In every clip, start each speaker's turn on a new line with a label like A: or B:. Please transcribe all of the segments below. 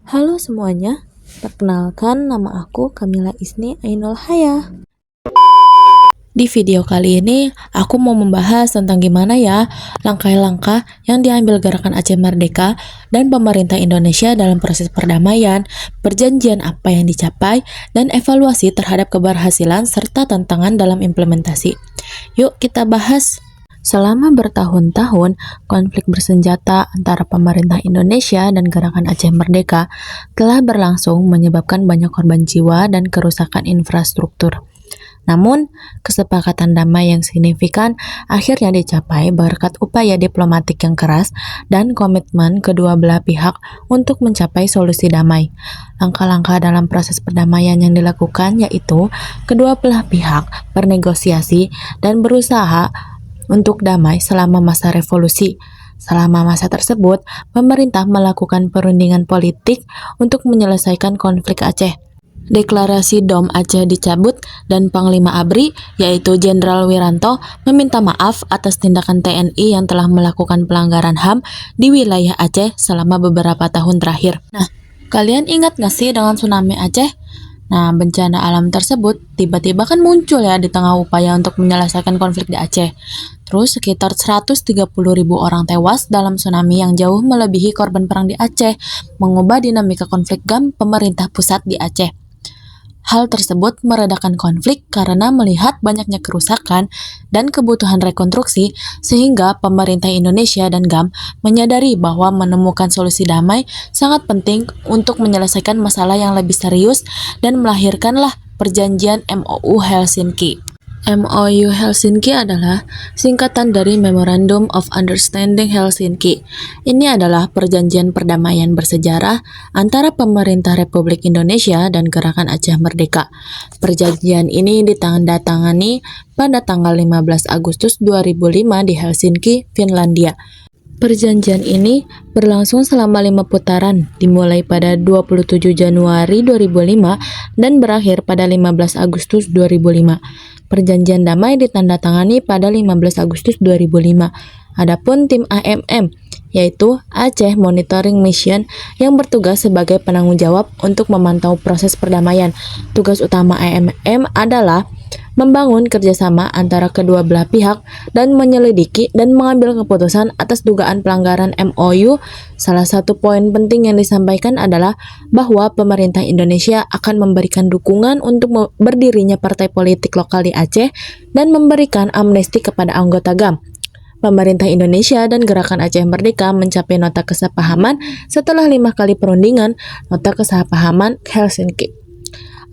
A: Halo semuanya, perkenalkan nama aku Kamila Isni Ainul Haya. Di video kali ini, aku mau membahas tentang gimana ya langkah-langkah yang diambil Gerakan Aceh Merdeka dan pemerintah Indonesia dalam proses perdamaian, perjanjian apa yang dicapai, dan evaluasi terhadap keberhasilan serta tantangan dalam implementasi. Yuk kita bahas. Selama bertahun-tahun, konflik bersenjata antara pemerintah Indonesia dan Gerakan Aceh Merdeka telah berlangsung menyebabkan banyak korban jiwa dan kerusakan infrastruktur. Namun, kesepakatan damai yang signifikan akhirnya dicapai berkat upaya diplomatik yang keras dan komitmen kedua belah pihak untuk mencapai solusi damai. Langkah-langkah dalam proses perdamaian yang dilakukan yaitu kedua belah pihak bernegosiasi dan berusaha untuk damai selama masa revolusi. Selama masa tersebut, pemerintah melakukan perundingan politik untuk menyelesaikan konflik Aceh. Deklarasi Dom Aceh dicabut dan Panglima ABRI, yaitu Jenderal Wiranto, meminta maaf atas tindakan TNI yang telah melakukan pelanggaran HAM di wilayah Aceh selama beberapa tahun terakhir. Nah, kalian ingat gak sih dengan tsunami Aceh? Nah, bencana alam tersebut tiba-tiba kan muncul ya di tengah upaya untuk menyelesaikan konflik di Aceh. Terus sekitar 130.000 orang tewas dalam tsunami yang jauh melebihi korban perang di Aceh, mengubah dinamika konflik GAM pemerintah pusat di Aceh. Hal tersebut meredakan konflik karena melihat banyaknya kerusakan dan kebutuhan rekonstruksi, sehingga pemerintah Indonesia dan GAM menyadari bahwa menemukan solusi damai sangat penting untuk menyelesaikan masalah yang lebih serius dan melahirkanlah perjanjian MOU Helsinki. MOU Helsinki adalah singkatan dari Memorandum of Understanding Helsinki. Ini adalah perjanjian perdamaian bersejarah antara pemerintah Republik Indonesia dan Gerakan Aceh Merdeka. Perjanjian ini ditandatangani pada tanggal 15 Agustus 2005 di Helsinki, Finlandia. Perjanjian ini berlangsung selama 5 putaran, dimulai pada 27 Januari 2005 dan berakhir pada 15 Agustus 2005. Perjanjian damai ditandatangani pada 15 Agustus 2005. Adapun tim AMM, yaitu Aceh Monitoring Mission, yang bertugas sebagai penanggung jawab untuk memantau proses perdamaian. Tugas utama AMM adalah membangun kerjasama antara kedua belah pihak dan menyelidiki dan mengambil keputusan atas dugaan pelanggaran MOU. Salah satu poin penting yang disampaikan adalah bahwa pemerintah Indonesia akan memberikan dukungan untuk berdirinya partai politik lokal di Aceh dan memberikan amnesti kepada anggota GAM. Pemerintah Indonesia dan Gerakan Aceh Merdeka mencapai nota kesepahaman setelah 5 kali perundingan nota kesepahaman Helsinki.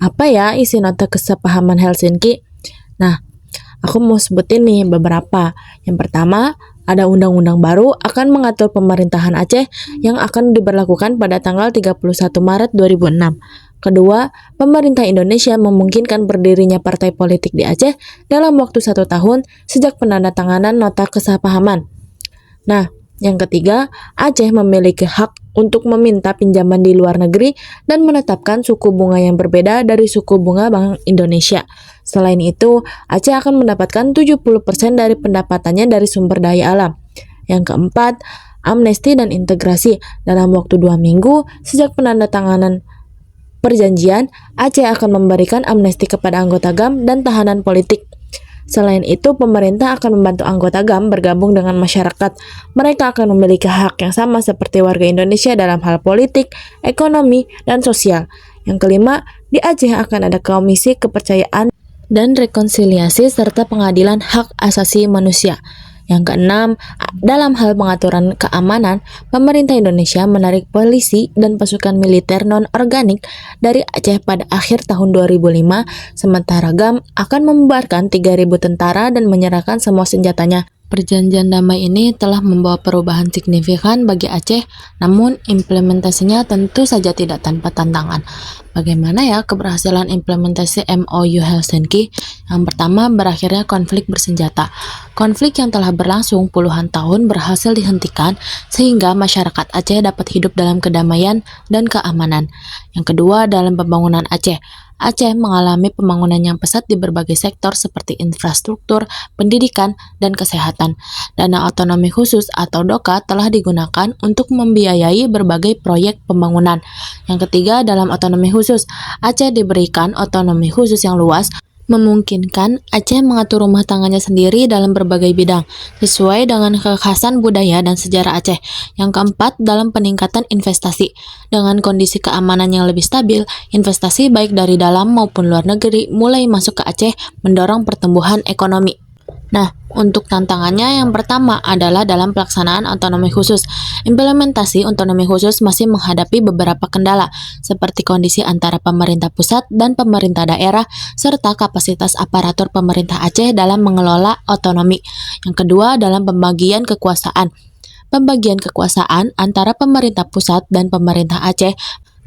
A: Apa ya isi nota kesepahaman Helsinki? Nah, aku mau sebutin nih beberapa. Yang pertama, ada undang-undang baru akan mengatur pemerintahan Aceh yang akan diberlakukan pada tanggal 31 Maret 2006. Kedua, pemerintah Indonesia memungkinkan berdirinya partai politik di Aceh dalam waktu 1 tahun sejak penandatanganan nota kesepahaman. Nah, yang ketiga, Aceh memiliki hak untuk meminta pinjaman di luar negeri dan menetapkan suku bunga yang berbeda dari suku bunga Bank Indonesia. Selain itu, Aceh akan mendapatkan 70% dari pendapatannya dari sumber daya alam. Yang keempat, amnesti dan integrasi. Dalam waktu 2 minggu sejak penandatanganan perjanjian, Aceh akan memberikan amnesti kepada anggota GAM dan tahanan politik. Selain itu, pemerintah akan membantu anggota GAM bergabung dengan masyarakat. Mereka akan memiliki hak yang sama seperti warga Indonesia dalam hal politik, ekonomi, dan sosial. Yang kelima, di Aceh akan ada Komisi Kepercayaan dan Rekonsiliasi serta Pengadilan Hak Asasi Manusia. Yang keenam, dalam hal pengaturan keamanan, pemerintah Indonesia menarik polisi dan pasukan militer non-organik dari Aceh pada akhir tahun 2005, sementara GAM akan membubarkan 3.000 tentara dan menyerahkan semua senjatanya. Perjanjian damai ini telah membawa perubahan signifikan bagi Aceh, namun implementasinya tentu saja tidak tanpa tantangan. Bagaimana ya keberhasilan implementasi MOU Helsinki? Yang pertama, berakhirnya konflik bersenjata. Konflik yang telah berlangsung puluhan tahun berhasil dihentikan sehingga masyarakat Aceh dapat hidup dalam kedamaian dan keamanan. Yang kedua, dalam pembangunan Aceh. Aceh mengalami pembangunan yang pesat di berbagai sektor seperti infrastruktur, pendidikan, dan kesehatan. Dana otonomi khusus atau DOKA telah digunakan untuk membiayai berbagai proyek pembangunan. Yang ketiga, dalam otonomi khusus, Aceh diberikan otonomi khusus yang luas, memungkinkan Aceh mengatur rumah tangganya sendiri dalam berbagai bidang, sesuai dengan kekhasan budaya dan sejarah Aceh. Yang keempat, dalam peningkatan investasi. Dengan kondisi keamanan yang lebih stabil, investasi baik dari dalam maupun luar negeri mulai masuk ke Aceh, mendorong pertumbuhan ekonomi. Nah, untuk tantangannya yang pertama adalah dalam pelaksanaan otonomi khusus. Implementasi otonomi khusus masih menghadapi beberapa kendala, seperti kondisi antara pemerintah pusat dan pemerintah daerah, serta kapasitas aparatur pemerintah Aceh dalam mengelola otonomi. Yang kedua, dalam pembagian kekuasaan. Pembagian kekuasaan antara pemerintah pusat dan pemerintah Aceh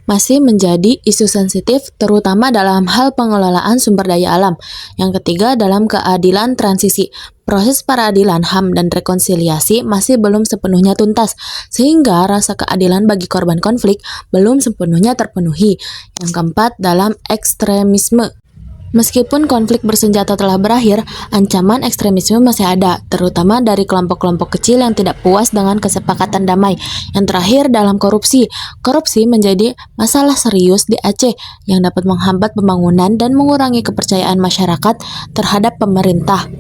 A: masih menjadi isu sensitif, terutama dalam hal pengelolaan sumber daya alam. Yang ketiga, dalam keadilan transisi. Proses peradilan HAM dan rekonsiliasi masih belum sepenuhnya tuntas, sehingga rasa keadilan bagi korban konflik belum sepenuhnya terpenuhi. Yang keempat, dalam ekstremisme. Meskipun konflik bersenjata telah berakhir, ancaman ekstremisme masih ada, terutama dari kelompok-kelompok kecil yang tidak puas dengan kesepakatan damai. Yang terakhir, dalam korupsi. Korupsi menjadi masalah serius di Aceh yang dapat menghambat pembangunan dan mengurangi kepercayaan masyarakat terhadap pemerintah.